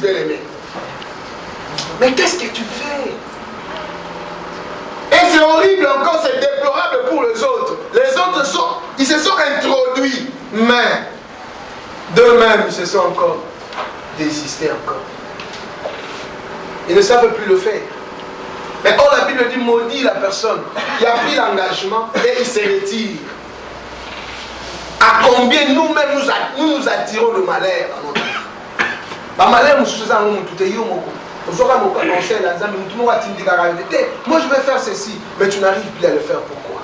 bien-aimé. Mais qu'est-ce que tu fais? Et c'est horrible encore, c'est déplorable pour les autres. Les autres ils se sont introduits, mais d'eux-mêmes, ils se sont encore désistés encore. Ils ne savent plus le faire. Mais or la Bible dit maudit la personne qui a pris l'engagement et il se retire. À combien nous-mêmes nous attirons le malheur dans notre vie. Moi je vais faire ceci, mais tu n'arrives plus à le faire. Pourquoi?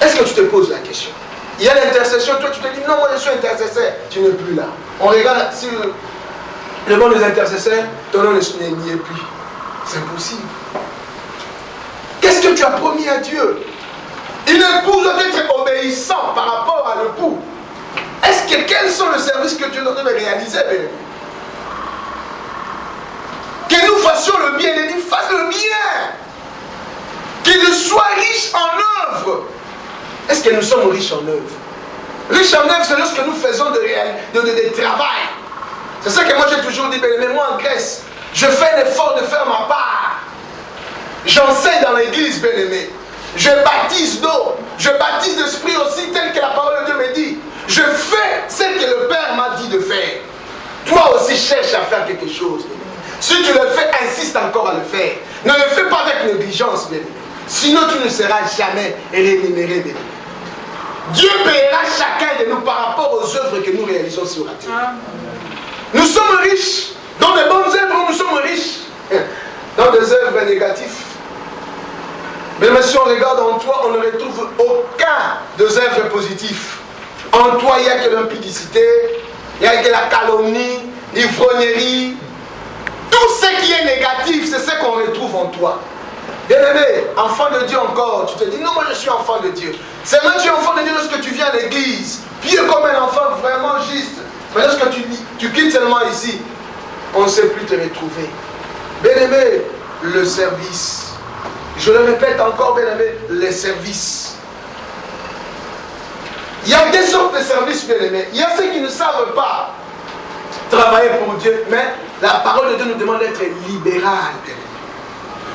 Est-ce que tu te poses la question? Il y a l'intercession, toi tu te dis non, moi je suis intercesseur, tu n'es plus là. On regarde sur le banc des intercesseurs, ton nom n'y est plus. C'est impossible. Qu'est-ce que tu as promis à Dieu? Une épouse doit être obéissant par rapport à l'époux. Quels sont les services que Dieu doit réaliser? Que nous fassions le bien, il dit fasse le bien. Qu'il soit riche en œuvre. Est-ce que nous sommes riches en œuvre? Riche en œuvre, c'est lorsque nous faisons de travail. C'est ça que moi j'ai toujours dit, mais moi en Grèce, je fais l'effort de faire ma part. J'enseigne dans l'église, bien-aimé. Je baptise d'eau. Je baptise d'esprit aussi, tel que la parole de Dieu me dit. Je fais ce que le Père m'a dit de faire. Toi aussi cherche à faire quelque chose. Si tu le fais, insiste encore à le faire. Ne le fais pas avec négligence, bien-aimé. Sinon tu ne seras jamais rémunéré, bien-aimé. Dieu paiera chacun de nous par rapport aux œuvres que nous réalisons sur la terre. Nous sommes riches. Dans les bonnes œuvres, nous sommes riches. Dans des œuvres négatives. Mais si on regarde en toi, on ne retrouve aucun des œuvres positives. En toi, il n'y a que l'impudicité, il n'y a que la calomnie, l'ivrognerie. Tout ce qui est négatif, c'est ce qu'on retrouve en toi. Bien-aimé, enfant de Dieu encore, tu te dis non, moi je suis enfant de Dieu. C'est même tu es enfant de Dieu lorsque tu viens à l'église, pieux comme un enfant vraiment juste. Mais lorsque tu quittes seulement ici, on ne sait plus te retrouver. Bien-aimé, le service. Je le répète encore, bien-aimé, les services. Il y a des sortes de services, bien-aimé. Il y a ceux qui ne savent pas travailler pour Dieu, mais la parole de Dieu nous demande d'être libéral, bien-aimé.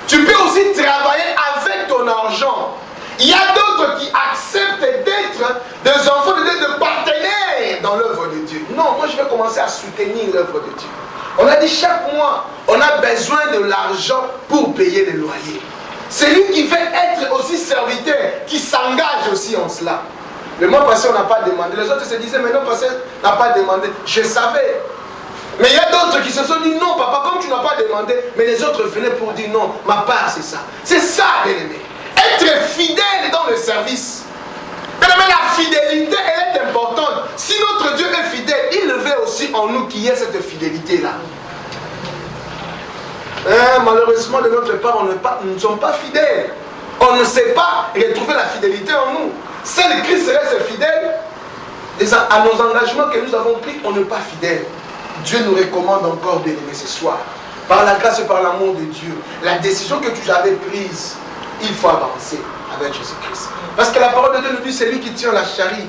Tu peux aussi travailler avec ton argent. Il y a d'autres qui acceptent d'être des enfants de Dieu, de partenaires dans l'œuvre de Dieu. Non, moi je vais commencer à soutenir l'œuvre de Dieu. On a dit chaque mois, on a besoin de l'argent pour payer les loyers. C'est lui qui veut être aussi serviteur, qui s'engage aussi en cela. Le mois passé, on n'a pas demandé. Les autres se disaient, mais non, passé, on n'a pas demandé. Je savais. Mais il y a d'autres qui se sont dit, non, papa, comme tu n'as pas demandé, mais les autres venaient pour dire, non, ma part, c'est ça. C'est ça, bien-aimé. Être fidèle dans le service. Bien-aimé, la fidélité, elle est importante. Si notre Dieu est fidèle, il le veut aussi en nous qu'il y ait cette fidélité-là. Malheureusement, de notre part, nous ne sommes pas fidèles. On ne sait pas retrouver la fidélité en nous. Seul Christ reste fidèle à nos engagements que nous avons pris, on n'est pas fidèle. Dieu nous recommande encore, bien-aimé, ce soir, par la grâce et par l'amour de Dieu, la décision que tu avais prise, il faut avancer avec Jésus-Christ. Parce que la parole de Dieu nous dit, c'est lui qui tient la charrie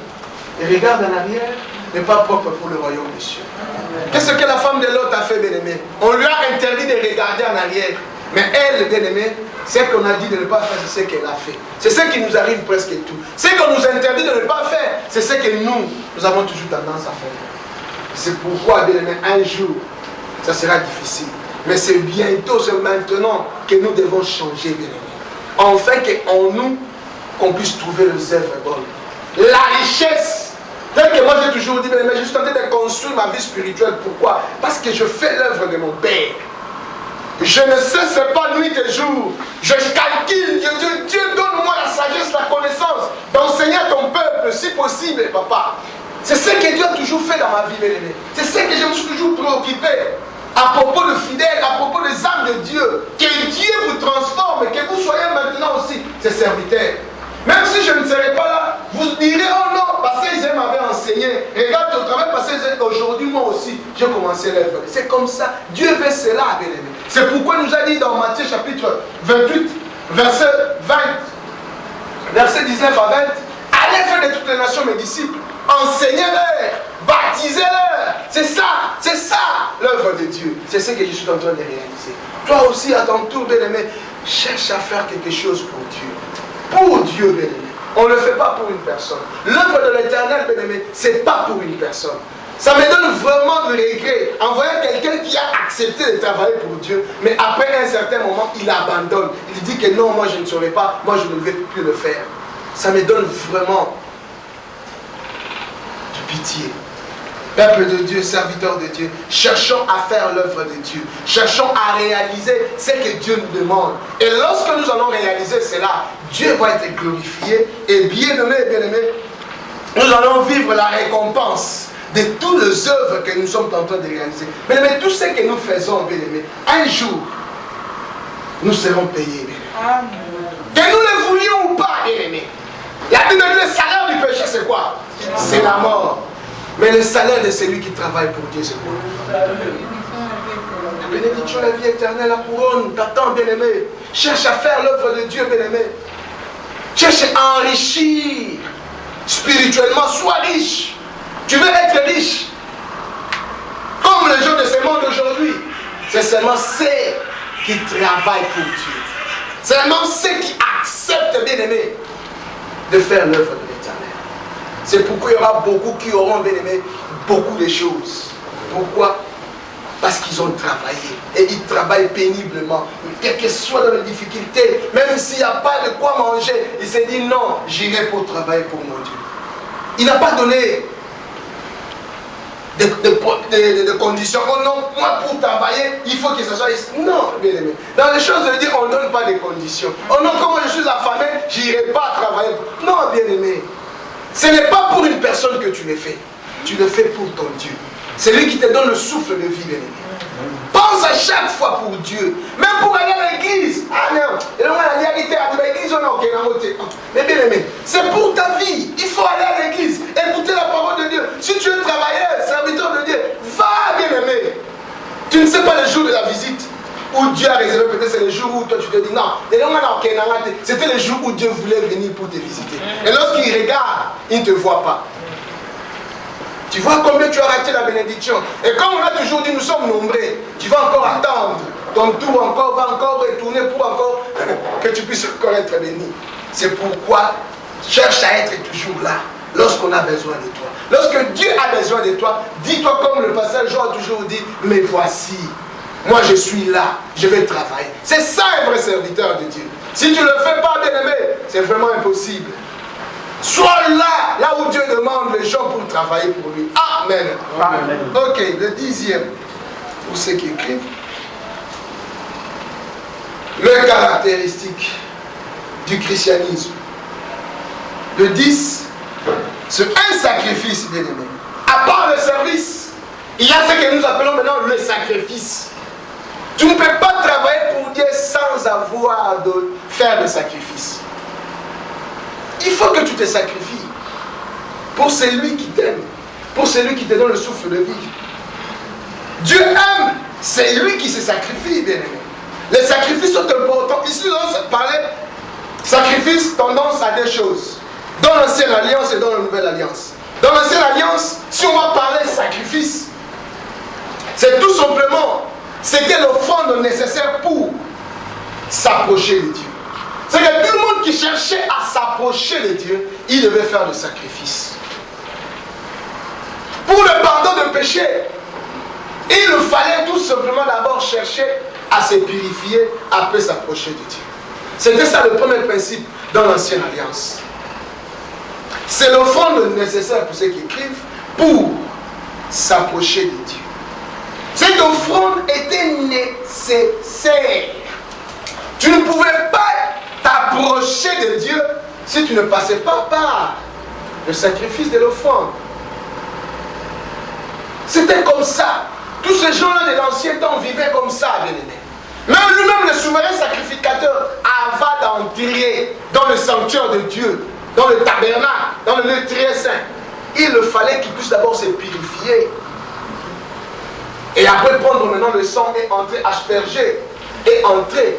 et regarde en arrière, n'est pas propre pour le royaume des cieux. Qu'est-ce que la femme de Lot a fait, bien-aimé? On lui a interdit de regarder en arrière. Mais elle, bien-aimé, ce qu'on a dit de ne pas faire, c'est ce qu'elle a fait. C'est ce qui nous arrive presque tout. Ce qu'on nous interdit de ne pas faire, c'est ce que nous avons toujours tendance à faire. C'est pourquoi, bien-aimé, un jour, ça sera difficile. Mais c'est bientôt, c'est maintenant que nous devons changer, bien-aimé. Enfin qu'en nous, qu'on puisse trouver les œuvres bonnes. La richesse. Tel que moi j'ai toujours dit, bien-aimé, je suis en train de construire ma vie spirituelle. Pourquoi? Parce que je fais l'œuvre de mon Père. Je ne cesse pas nuit et jour. Je calcule. Dieu donne-moi la sagesse, la connaissance d'enseigner à ton peuple, si possible, papa. C'est ce que Dieu a toujours fait dans ma vie, bien-aimé. C'est ce que je me suis toujours préoccupé. À propos de fidèles, à propos des âmes de Dieu. Que Dieu vous transforme et que vous soyez maintenant aussi ses serviteurs. Même si je ne serai pas là, vous direz, oh non, parce qu'ils m'avaient enseigné. Regarde ton travail, parce qu'aujourd'hui, moi aussi, j'ai commencé l'œuvre. C'est comme ça. Dieu veut cela, bien aimé. C'est pourquoi il nous a dit dans Matthieu chapitre 28, verset 19 à 20, allez faire de toutes les nations mes disciples, enseignez-leur, baptisez-leur. C'est ça l'œuvre de Dieu. Dieu. C'est ce que je suis en train de réaliser. Toi aussi, à ton tour, bien-aimé, cherche à faire quelque chose pour Dieu. Pour Dieu, bien-aimé. On ne le fait pas pour une personne. L'œuvre de l'Éternel, bien-aimé, ce n'est pas pour une personne. Ça me donne vraiment de regret en voyant quelqu'un qui a accepté de travailler pour Dieu, mais après un certain moment, il abandonne. Il dit que non, moi je ne saurais pas, moi je ne vais plus le faire. Ça me donne vraiment de pitié. Peuple de Dieu, serviteur de Dieu, cherchons à faire l'œuvre de Dieu. Cherchons à réaliser ce que Dieu nous demande. Et lorsque nous allons réaliser cela, Dieu va être glorifié. Et bien-aimé, nous allons vivre la récompense de toutes les œuvres que nous sommes en train de réaliser. Mais tout ce que nous faisons, bien-aimé, un jour, nous serons payés, bien-aimé. Que nous le voulions ou pas, bien-aimé. La Bible dit le salaire du péché, c'est quoi? C'est la mort. Mais le salaire de celui qui travaille pour Dieu, c'est quoi? La bénédiction, la vie éternelle, la couronne t'attend, bien-aimé. Cherche à faire l'œuvre de Dieu, bien-aimé. Cherche à enrichir spirituellement. Sois riche. Tu veux être riche. Comme les gens de ce monde aujourd'hui. C'est seulement ceux qui travaillent pour Dieu. Seulement ceux qui acceptent, bien-aimé, de faire l'œuvre de l'Éternel. C'est pourquoi il y aura beaucoup qui auront, bien aimé, beaucoup de choses. Pourquoi? Parce qu'ils ont travaillé. Et ils travaillent péniblement. Quelles que soient dans les difficultés, même s'il n'y a pas de quoi manger, il s'est dit non, j'irai pour travailler pour mon Dieu. Il n'a pas donné de conditions. Oh non, moi pour travailler, il faut que ce soit ici. Non, bien aimé. Dans les choses de Dieu, on ne donne pas de conditions. Oh non, comme je suis affamé, j'irai pas travailler. Non, bien aimé. Ce n'est pas pour une personne que tu le fais. Tu le fais pour ton Dieu. C'est lui qui te donne le souffle de vie, bien aimé. Pense à chaque fois pour Dieu. Même pour aller à l'église. Ah non, mais bien aimé, c'est pour ta vie. Il faut aller à l'église, écouter la parole de Dieu. Si tu es travailleur, serviteur de Dieu, va, bien aimé. Tu ne sais pas le jour de la visite où Dieu a réservé, peut-être c'est le jour où toi tu te dis non, c'était le jour où Dieu voulait venir pour te visiter. Et lorsqu'il regarde, il ne te voit pas. Tu vois combien tu as raté la bénédiction. Et comme on a toujours dit, nous sommes nombreux, tu vas encore attendre. Ton tour encore va encore retourner pour encore que tu puisses encore être béni. C'est pourquoi cherche à être toujours là lorsqu'on a besoin de toi. Lorsque Dieu a besoin de toi, dis-toi comme le pasteur Jean a toujours dit, mais voici, moi je suis là, je vais travailler. C'est ça un vrai serviteur de Dieu. Si tu ne le fais pas, bien aimé, c'est vraiment impossible. Sois là, là où Dieu demande les gens pour travailler pour lui. Amen. Amen. Ok, le 10e, pour ceux qui écrivent. Le caractéristique du christianisme. Le 10, c'est un sacrifice, bien aimé. À part le service, il y a ce que nous appelons maintenant le sacrifice. Tu ne peux pas travailler pour Dieu sans avoir de faire de sacrifice. Il faut que tu te sacrifies pour celui qui t'aime, pour celui qui te donne le souffle de vie. Dieu aime, c'est lui qui se sacrifie, bien aimé. Les sacrifices sont importants. Ici, on parlait sacrifice, tendance à des choses. Dans l'ancienne alliance et dans la nouvelle alliance. Dans l'ancienne alliance, si on va parler sacrifice, c'est tout simplement, c'était l'offrande nécessaire pour s'approcher de Dieu. C'est que tout le monde qui cherchait à s'approcher de Dieu, il devait faire le sacrifice. Pour le pardon de péché, il fallait tout simplement d'abord chercher à se purifier, après s'approcher de Dieu. C'était ça le premier principe dans l'ancienne alliance. C'est l'offrande nécessaire pour ceux qui écrivent pour s'approcher de Dieu. Cette offrande était nécessaire. Tu ne pouvais pas t'approcher de Dieu si tu ne passais pas par le sacrifice de l'offrande. C'était comme ça. Tous ces gens-là de l'ancien temps vivaient comme ça, bien aimé. Même lui-même, le souverain sacrificateur, avant d'entrer dans le sanctuaire de Dieu, dans le tabernacle, dans le lieu très saint, il fallait qu'il puisse d'abord se purifier. Et après prendre maintenant le sang et entrer, asperger et entrer.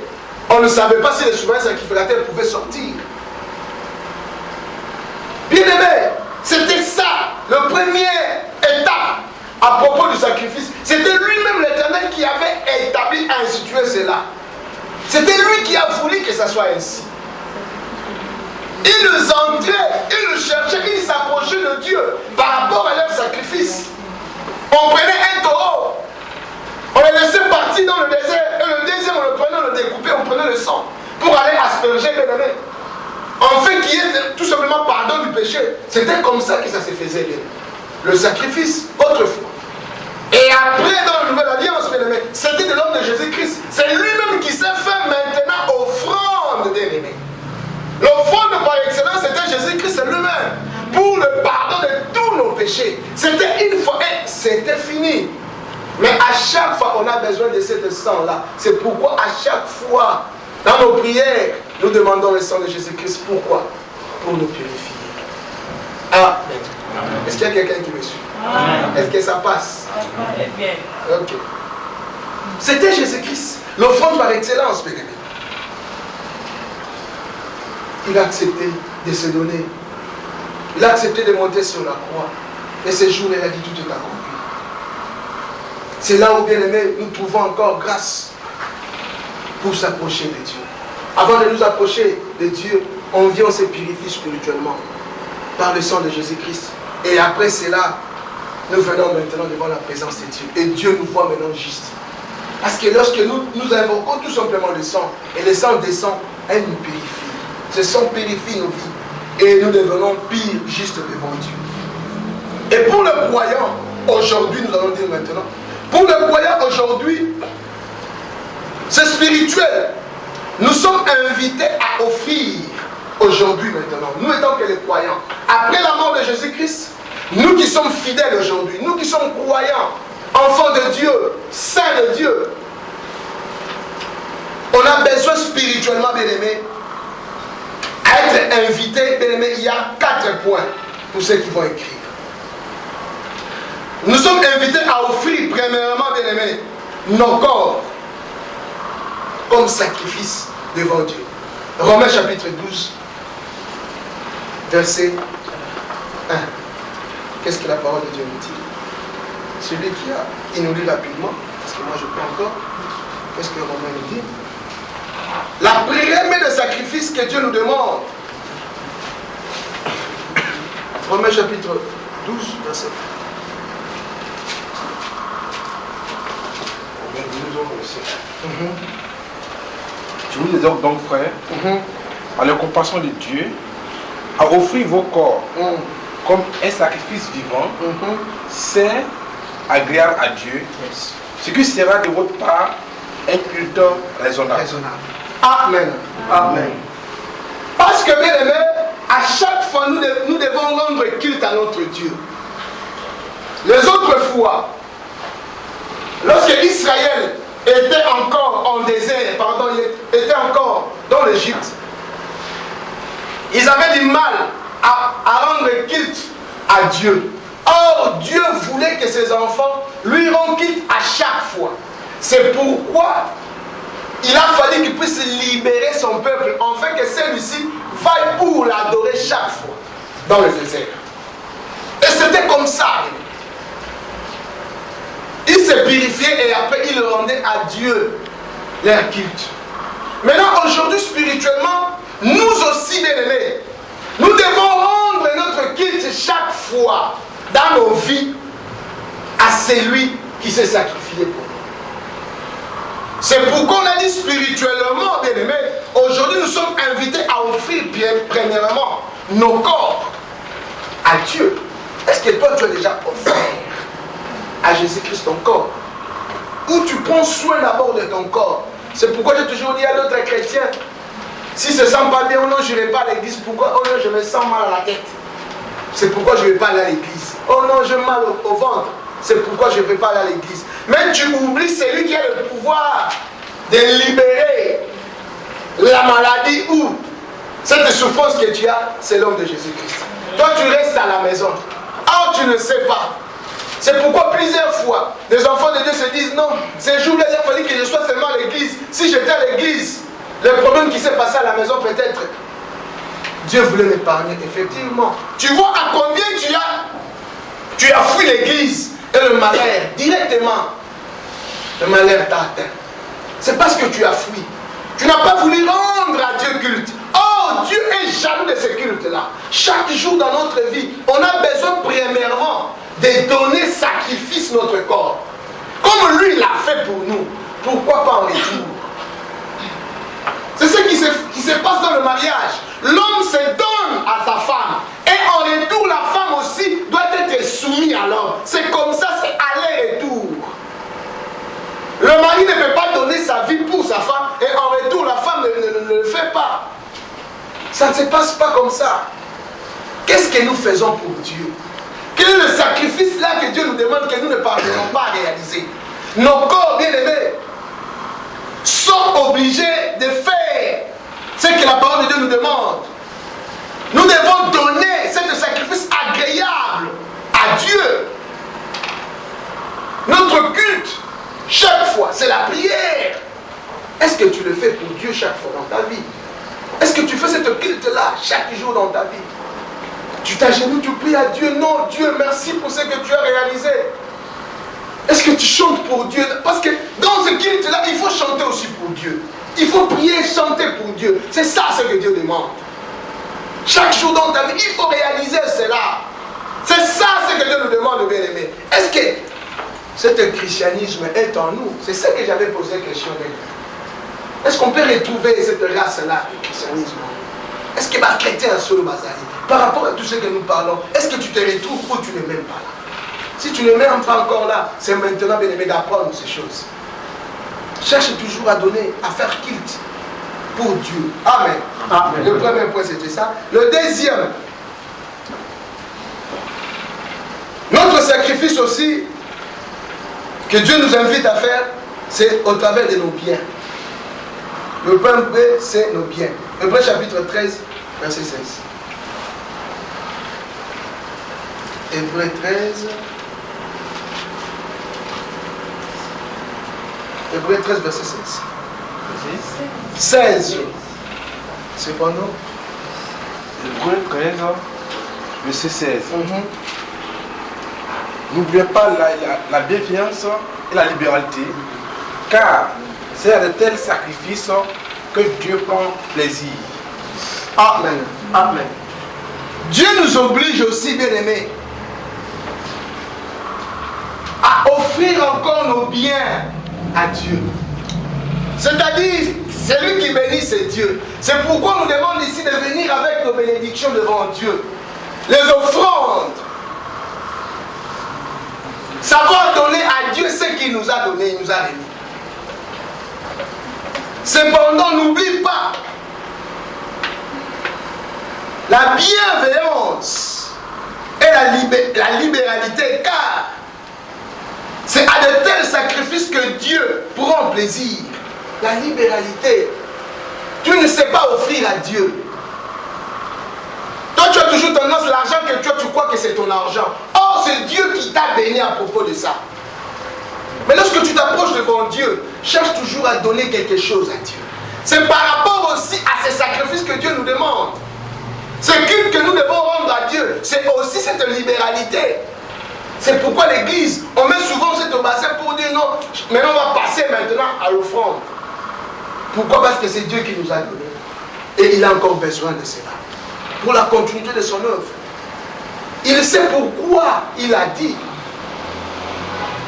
On ne savait pas si le souverain sacrificateur pouvait sortir. Bien aimé, c'était ça, la première étape à propos du sacrifice. C'était lui-même l'Éternel qui David a institué cela. C'était lui qui a voulu que ça soit ainsi. Il nous entrait, il nous cherchait, il s'approchait de Dieu par rapport à leur sacrifice. On prenait un taureau, on le laissait partir dans le désert, et le désert on le prenait, on le découpait, on prenait le sang pour aller asperger les bébés. En fait, qu'il y ait tout simplement pardon du péché. C'était comme ça que ça se faisait. Le sacrifice, autrefois. Et après, dans la nouvelle alliance, c'était de l'homme de Jésus-Christ. C'est lui-même qui s'est fait maintenant offrande d'ennemis. L'offrande par excellence, c'était Jésus-Christ lui-même. Pour le pardon de tous nos péchés. C'était une fois et c'était fini. Mais à chaque fois, on a besoin de ce sang-là. C'est pourquoi à chaque fois, dans nos prières, nous demandons le sang de Jésus-Christ. Pourquoi? Pour nous purifier. Amen. Est-ce qu'il y a quelqu'un qui me suit? Est-ce que ça passe? Bien. Ok. C'était Jésus-Christ, l'offrande par excellence, bien aimé. Il a accepté de se donner. Il a accepté de monter sur la croix. Et ce jour, il a dit tout est accompli. C'est là où, bien aimé, nous trouvons encore grâce pour s'approcher de Dieu. Avant de nous approcher de Dieu, on vient, on se purifie spirituellement par le sang de Jésus-Christ. Et après cela, nous venons maintenant devant la présence de Dieu. Et Dieu nous voit maintenant juste. Parce que lorsque nous invoquons tout simplement le sang, et le sang descend, elle nous purifie. Ce sang purifie nos vies. Et nous devenons pires juste devant Dieu. Et pour le croyant, aujourd'hui, nous allons dire maintenant, pour le croyant aujourd'hui, c'est spirituel. Nous sommes invités à offrir aujourd'hui maintenant, nous étant que les croyants, après la mort de Jésus-Christ, nous qui sommes fidèles aujourd'hui, nous qui sommes croyants, enfants de Dieu, saints de Dieu, on a besoin spirituellement, bien aimé, à être invités, bien aimé. Il y a 4 points pour ceux qui vont écrire. Nous sommes invités à offrir, premièrement, bien aimé, nos corps comme sacrifice devant Dieu. Romains chapitre 12, verset 1. Qu'est-ce que la parole de Dieu nous dit? Celui qui nous lit rapidement, parce que moi je peux encore. Qu'est-ce que Romains nous dit? La première de sacrifice que Dieu nous demande. Romains chapitre 12, verset 1. Je vous exhorte donc, frères, à la compassion de Dieu, à offrir vos corps comme un sacrifice vivant, saint, agréable à Dieu, ce qui sera de votre part un culte raisonnable. Amen. Amen. Parce que, bien aimé, à chaque fois, nous devons rendre culte à notre Dieu. Les autres fois, lorsque Israël était encore en désert, était encore dans l'Égypte, ils avaient du mal à rendre culte à Dieu. Or, Dieu voulait que ses enfants lui rendent culte à chaque fois. C'est pourquoi il a fallu qu'il puisse libérer son peuple, afin que celui-ci vaille pour l'adorer chaque fois dans le désert. Et c'était comme ça. Il se purifiait et après il rendait à Dieu leur culte. Maintenant, aujourd'hui, spirituellement, nous aussi, bien aimés, nous devons rendre notre culte chaque fois dans nos vies à celui qui s'est sacrifié pour nous. C'est pourquoi on a dit spirituellement, bien aimés, aujourd'hui nous sommes invités à offrir premièrement nos corps à Dieu. Est-ce que toi tu as déjà offert à Jésus-Christ ton corps? Ou tu prends soin d'abord de ton corps? C'est pourquoi j'ai toujours dit à d'autres chrétiens, si ça ne se sent pas bien, oh non, je ne vais pas à l'église. Pourquoi? Oh non, je me sens mal à la tête. C'est pourquoi je ne vais pas aller à l'église. Oh non, j'ai mal au ventre. C'est pourquoi je ne vais pas aller à l'église. Mais tu oublies celui qui a le pouvoir de libérer la maladie ou cette souffrance que tu as, c'est l'homme de Jésus-Christ. Toi, tu restes à la maison. Or, tu ne sais pas. C'est pourquoi plusieurs fois, les enfants de Dieu se disent non, ces jours-là, il a fallu que je sois seulement à l'église. Si j'étais à l'église, le problème qui s'est passé à la maison, peut-être, Dieu voulait m'épargner, effectivement. Tu vois à combien tu as fui l'église et le malheur, directement, le malheur t'a atteint. C'est parce que tu as fui. Tu n'as pas voulu rendre à Dieu culte. Oh, Dieu est jaloux de ce culte-là. Chaque jour dans notre vie, on a besoin premièrement de donner sacrifice notre corps. Comme lui l'a fait pour nous. Pourquoi pas en retour? C'est ce qui se passe dans le mariage. L'homme se donne à sa femme. Et en retour, la femme aussi doit être soumise à l'homme. C'est comme ça, c'est aller-retour. Le mari ne peut pas donner sa vie pour sa femme et en retour, la femme ne le fait pas. Ça ne se passe pas comme ça. Qu'est-ce que nous faisons pour Dieu? Quel est le sacrifice là que Dieu nous demande que nous ne parvenons pas à réaliser? Nos corps, bien aimés, sont obligés de faire ce que la parole de Dieu nous demande. Nous devons donner ce sacrifice agréable à Dieu. Notre culte, chaque fois, c'est la prière. Est-ce que tu le fais pour Dieu chaque fois dans ta vie? Est-ce que tu fais cette culte-là chaque jour dans ta vie? Tu t'agenouilles, tu pries à Dieu. Non, Dieu, merci pour ce que tu as réalisé. Est-ce que tu chantes pour Dieu? Parce que dans ce culte-là, il faut chanter aussi pour Dieu. Il faut prier, chanter pour Dieu. C'est ça ce que Dieu demande. Chaque jour dans ta vie, il faut réaliser cela. C'est ça ce que Dieu nous demande, bien aimé. Est-ce que ce christianisme est en nous? C'est ça que j'avais posé la question. Est-ce qu'on peut retrouver cette race-là, le christianisme? Est-ce que les chrétiens sont le bazar? Par rapport à tout ce que nous parlons, est-ce que tu te retrouves ou tu n'es même pas là? Si tu ne m'aimes pas encore là, c'est maintenant, bien aimé, d'apprendre ces choses. Cherche toujours à donner, à faire culte pour Dieu. Amen. Amen. Le premier point, c'était ça. Le deuxième, notre sacrifice aussi, que Dieu nous invite à faire, c'est au travers de nos biens. Le point B, c'est nos biens. Hébreux chapitre 13, verset 16. Hébreux 13. Hébreux 13, verset 16. 16. Cependant. Hébreux 13, verset 16. N'oubliez pas la bienveillance et la libéralité, car c'est à de tels sacrifices que Dieu prend plaisir. Amen. Amen. Dieu nous oblige aussi, bien aimés, à offrir encore nos biens à Dieu. C'est-à-dire, celui qui bénit, c'est Dieu. C'est pourquoi on nous demande ici de venir avec nos bénédictions devant Dieu. Les offrandes. Savoir donner à Dieu ce qu'il nous a donné, il nous a remis. Cependant, n'oublie pas la bienveillance et la libéralité, car c'est à de tels sacrifices que Dieu prend plaisir. La libéralité. Tu ne sais pas offrir à Dieu. Toi, tu as toujours tendance, l'argent que tu crois que c'est ton argent. Or, c'est Dieu qui t'a béni à propos de ça. Mais lorsque tu t'approches devant Dieu, cherche toujours à donner quelque chose à Dieu. C'est par rapport aussi à ces sacrifices que Dieu nous demande. Ce culte que nous devons rendre à Dieu, c'est aussi cette libéralité. C'est pourquoi l'église, on met souvent cette bassin pour dire non, maintenant on va passer maintenant à l'offrande. Pourquoi? Parce que c'est Dieu qui nous a donné. Et il a encore besoin de cela. Pour la continuité de son œuvre. Il sait pourquoi il a dit.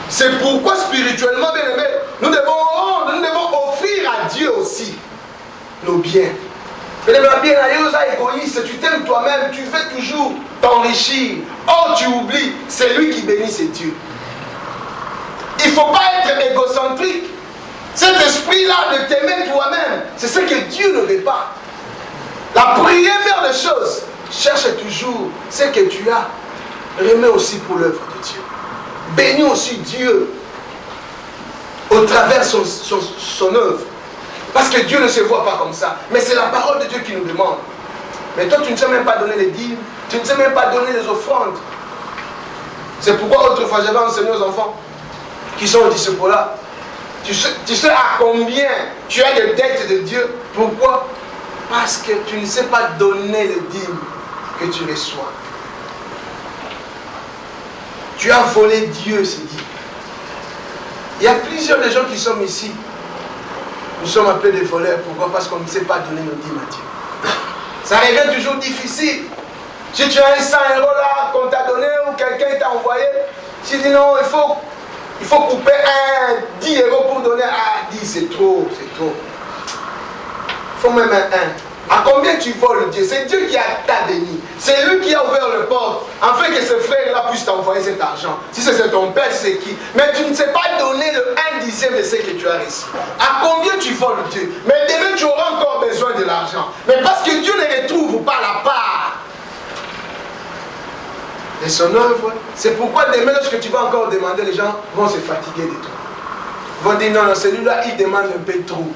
C'est pourquoi spirituellement, bien aimé, nous devons rendre, nous devons offrir à Dieu aussi nos biens. Mais les bien égoïste, tu t'aimes toi-même, tu veux toujours t'enrichir. Or tu oublies, c'est lui qui bénit, c'est Dieu. Il ne faut pas être égocentrique. Cet esprit-là de t'aimer toi-même, c'est ce que Dieu ne veut pas. La première des choses, cherche toujours ce que tu as. Remets aussi pour l'œuvre de Dieu. Bénis aussi Dieu au travers de son œuvre. Parce que Dieu ne se voit pas comme ça. Mais c'est la parole de Dieu qui nous demande. Mais toi, tu ne sais même pas donner les dîmes. Tu ne sais même pas donner les offrandes. C'est pourquoi autrefois j'avais enseigné aux enfants qui sont au disciple-là. Tu sais à combien tu as des dettes de Dieu. Pourquoi? Parce que tu ne sais pas donner les dîmes que tu reçois. Tu as volé Dieu, c'est dit. Il y a plusieurs des gens qui sont ici. Nous sommes un peu des voleurs. Pourquoi? Parce qu'on ne sait pas donner nos dîmes à Dieu. Ça devient toujours difficile. Si tu as un 100 € là qu'on t'a donné ou quelqu'un t'a envoyé, tu dis non, il faut couper 10 € pour donner à 10, c'est trop, c'est trop. Il faut même un 1. À combien tu voles Dieu? C'est Dieu qui t'a béni. C'est lui qui a ouvert le porte afin que ce frère-là puisse t'envoyer cet argent. Si c'est ton père, c'est qui? Mais tu ne sais pas donner le 1/10 de ce que tu as reçu. À combien tu voles Dieu? Mais demain, tu auras encore besoin de l'argent. Mais parce que Dieu ne retrouve pas la part de son œuvre, c'est pourquoi demain, lorsque tu vas encore demander, les gens vont se fatiguer de toi. Ils vont dire non, non, celui-là, il demande un peu trop.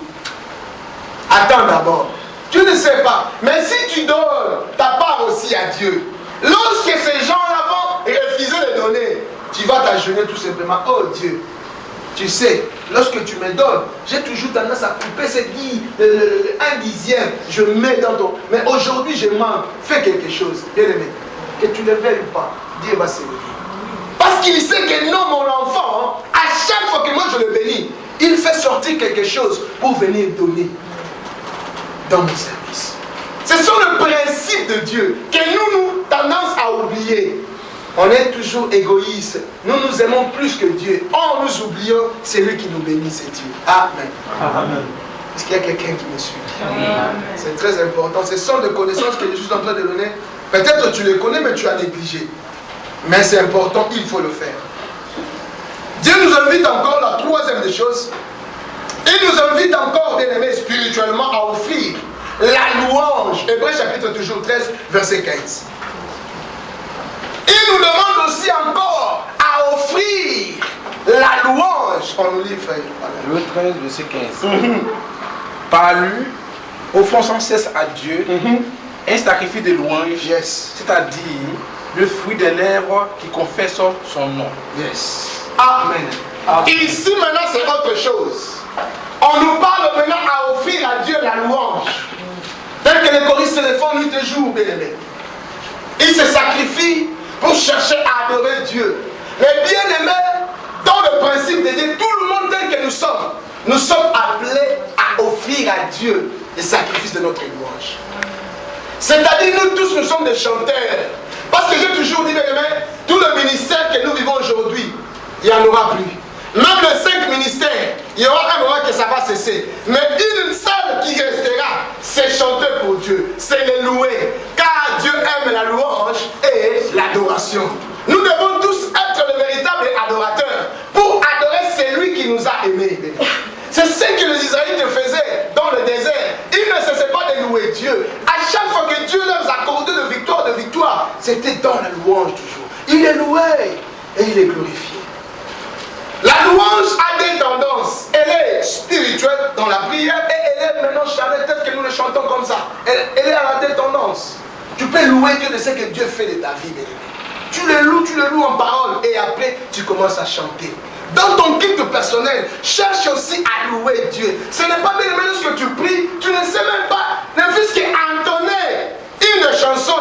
Attends d'abord. Tu ne sais pas. Mais si tu donnes ta part aussi à Dieu, lorsque ces gens-là vont refuser de donner, tu vas t'agenouiller tout simplement. Oh Dieu, tu sais, lorsque tu me donnes, j'ai toujours tendance à couper ce 1/10. Je mets dans ton... Mais aujourd'hui, je manque. Fais quelque chose. Bien aimé. Que tu le veuilles ou pas, Dieu va s'élever. Parce qu'il sait que non, mon enfant, à chaque fois que moi je le bénis, il fait sortir quelque chose pour venir donner dans mon service. Ce sont le principe de Dieu que nous tendance à oublier. On est toujours égoïste. Nous aimons plus que Dieu. Or, nous oublions, c'est lui qui nous bénit, c'est Dieu. Amen. Amen. Est-ce qu'il y a quelqu'un qui me suit? C'est très important. Ce sont des connaissances que je suis en train de donner. Peut-être tu les connais, mais tu as négligé. Mais c'est important, il faut le faire. Dieu nous invite encore, la troisième des choses, il nous invite encore, bien aimés, spirituellement, à offrir la louange. Hébreux chapitre toujours 13, verset 15. Il nous demande aussi encore à offrir la louange. On nous lit, frère. Hébreux 13, verset 15. Par lui, offrons sans cesse à Dieu un sacrifice de louange, c'est-à-dire le fruit des lèvres qui confessent son nom. Amen. Ici maintenant c'est autre chose. On nous parle maintenant à offrir à Dieu la louange. Tel que les choristes le font nuit et jour, bien aimés. Ils se sacrifient pour chercher à adorer Dieu. Mais bien aimés, dans le principe de Dieu, tout le monde tel que nous sommes appelés à offrir à Dieu les sacrifices de notre louange. C'est-à-dire nous tous nous sommes des chanteurs. Parce que j'ai toujours dit, bien aimés, tout le ministère que nous vivons aujourd'hui, il n'y en aura plus. Même les 5 ministères, il y aura un moment que ça va cesser. Mais une seule qui restera, c'est chanter pour Dieu, c'est le louer. Car Dieu aime la louange et l'adoration. Nous devons tous être les véritables adorateurs pour adorer celui qui nous a aimés. C'est ce que les Israélites faisaient dans le désert. Ils ne cessaient pas de louer Dieu. À chaque fois que Dieu leur accordait de victoire, c'était dans la louange toujours. Il est loué et il est glorifié. La louange a des tendances. Elle est spirituelle dans la prière et elle est maintenant charnelle, telle que nous le chantons comme ça. Elle est à des tendances. Tu peux louer Dieu de ce que Dieu fait de ta vie, bien aimé. Tu le loues en parole et après tu commences à chanter. Dans ton culte personnel, cherche aussi à louer Dieu. Ce n'est pas bien aimé lorsque tu pries, tu ne sais même pas, ne fût-ce qu'entonner une chanson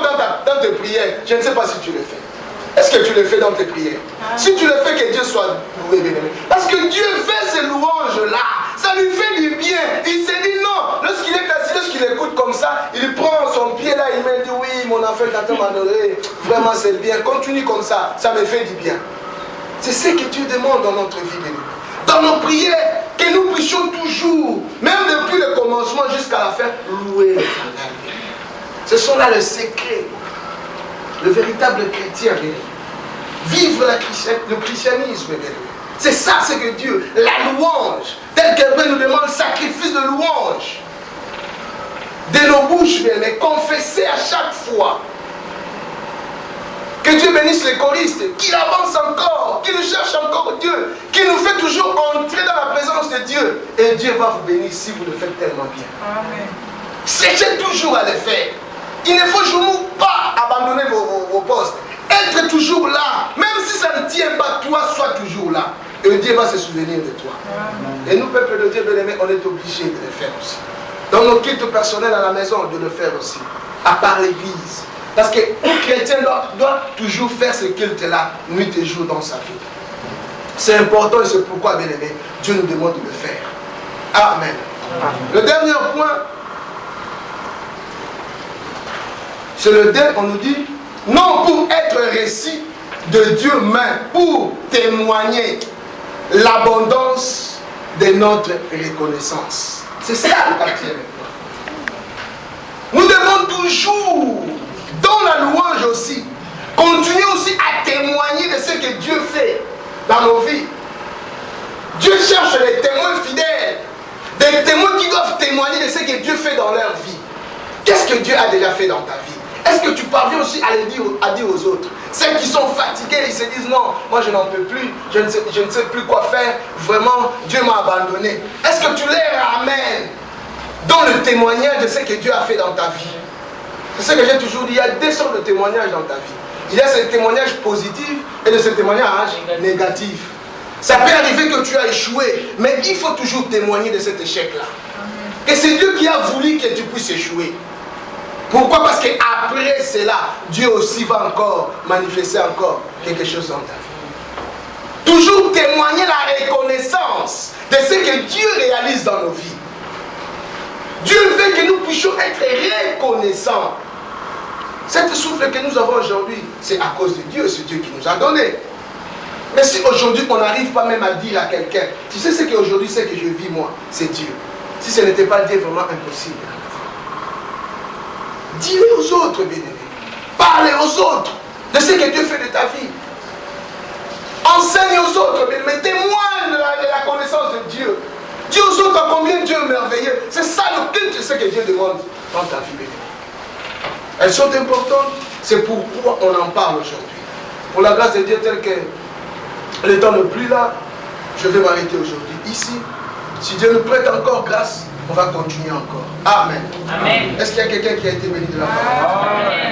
dans tes prières. Je ne sais pas si tu le fais. Est-ce que tu le fais dans tes prières? Si tu le fais, que Dieu soit loué, bien aimé. Parce que Dieu fait ces louanges-là. Ça lui fait du bien. Il s'est dit non. Lorsqu'il est assis, lorsqu'il écoute comme ça, il prend son pied là, il me dit oui, mon enfant, t'as m'adorer. Vraiment, c'est bien. Continue comme ça. Ça me fait du bien. C'est ce que Dieu demande dans notre vie, bien aimé. Dans nos prières, que nous puissions toujours, même depuis le commencement jusqu'à la fin, louer l'Éternel. Ce sont là les secrets. Le véritable chrétien, bien aimé. Vivre le christianisme, bien aimé. C'est ça, c'est que Dieu, la louange, tel qu'elle nous demande, le sacrifice de louange. De nos bouches, bien aimé, confesser à chaque fois. Que Dieu bénisse les choristes, qu'il avance encore, qu'il cherche encore Dieu, qu'il nous fait toujours entrer dans la présence de Dieu. Et Dieu va vous bénir si vous le faites tellement bien. Amen. Cherchez toujours à le faire. Il ne faut jamais pas abandonner vos postes. Être toujours là, même si ça ne tient pas, toi, sois toujours là. Et Dieu va se souvenir de toi. Amen. Et nous, peuple de Dieu, bien aimé, on est obligé de le faire aussi. Dans nos cultes personnels à la maison, de le faire aussi. À part l'église. Parce qu'un chrétien doit toujours faire ce culte-là, nuit et jour dans sa vie. C'est important et c'est pourquoi, bien aimé, Dieu nous demande de le faire. Amen. Le dernier point, c'est le dernier, on nous dit, non pour être récit de Dieu, mais pour témoigner l'abondance de notre reconnaissance. C'est ça le quatrième point. Nous devons toujours, dans la louange aussi, continuer aussi à témoigner de ce que Dieu fait dans nos vies. Dieu cherche des témoins fidèles, des témoins qui doivent témoigner de ce que Dieu fait dans leur vie. Qu'est-ce que Dieu a déjà fait dans ta vie? Est-ce que tu parviens aussi à le dire, aux autres? Ceux qui sont fatigués, ils se disent non, moi je n'en peux plus, je ne sais plus quoi faire, vraiment Dieu m'a abandonné. Est-ce que tu les ramènes dans le témoignage de ce que Dieu a fait dans ta vie? C'est ce que j'ai toujours dit, il y a deux sortes de témoignages dans ta vie. Il y a ce témoignage positif et de ce témoignage négatif. Ça peut arriver que tu as échoué, mais il faut toujours témoigner de cet échec-là. Et c'est Dieu qui a voulu que tu puisses échouer. Pourquoi? Parce qu'après cela, Dieu aussi va encore manifester encore quelque chose dans ta vie. Toujours témoigner la reconnaissance de ce que Dieu réalise dans nos vies. Dieu veut que nous puissions être reconnaissants. Cette souffle que nous avons aujourd'hui, c'est à cause de Dieu, c'est Dieu qui nous a donné. Mais si aujourd'hui on n'arrive pas même à dire à quelqu'un, tu sais ce qu'aujourd'hui, ce que je vis moi, c'est Dieu. Si ce n'était pas Dieu, vraiment impossible. Dis-le aux autres, bien-aimés. Parlez aux autres de ce que Dieu fait de ta vie. Enseigne aux autres, bien-aimés. Témoigne de la connaissance de Dieu. Dis aux autres combien Dieu est merveilleux. C'est ça le culte, c'est ce que Dieu demande dans ta vie, bien-aimés. Elles sont importantes. C'est pourquoi on en parle aujourd'hui. Pour la grâce de Dieu, tel que le temps n'est plus là, je vais m'arrêter aujourd'hui ici. Si Dieu nous prête encore grâce, on va continuer encore. Amen. Amen. Est-ce qu'il y a quelqu'un qui a été béni de la parole? Amen.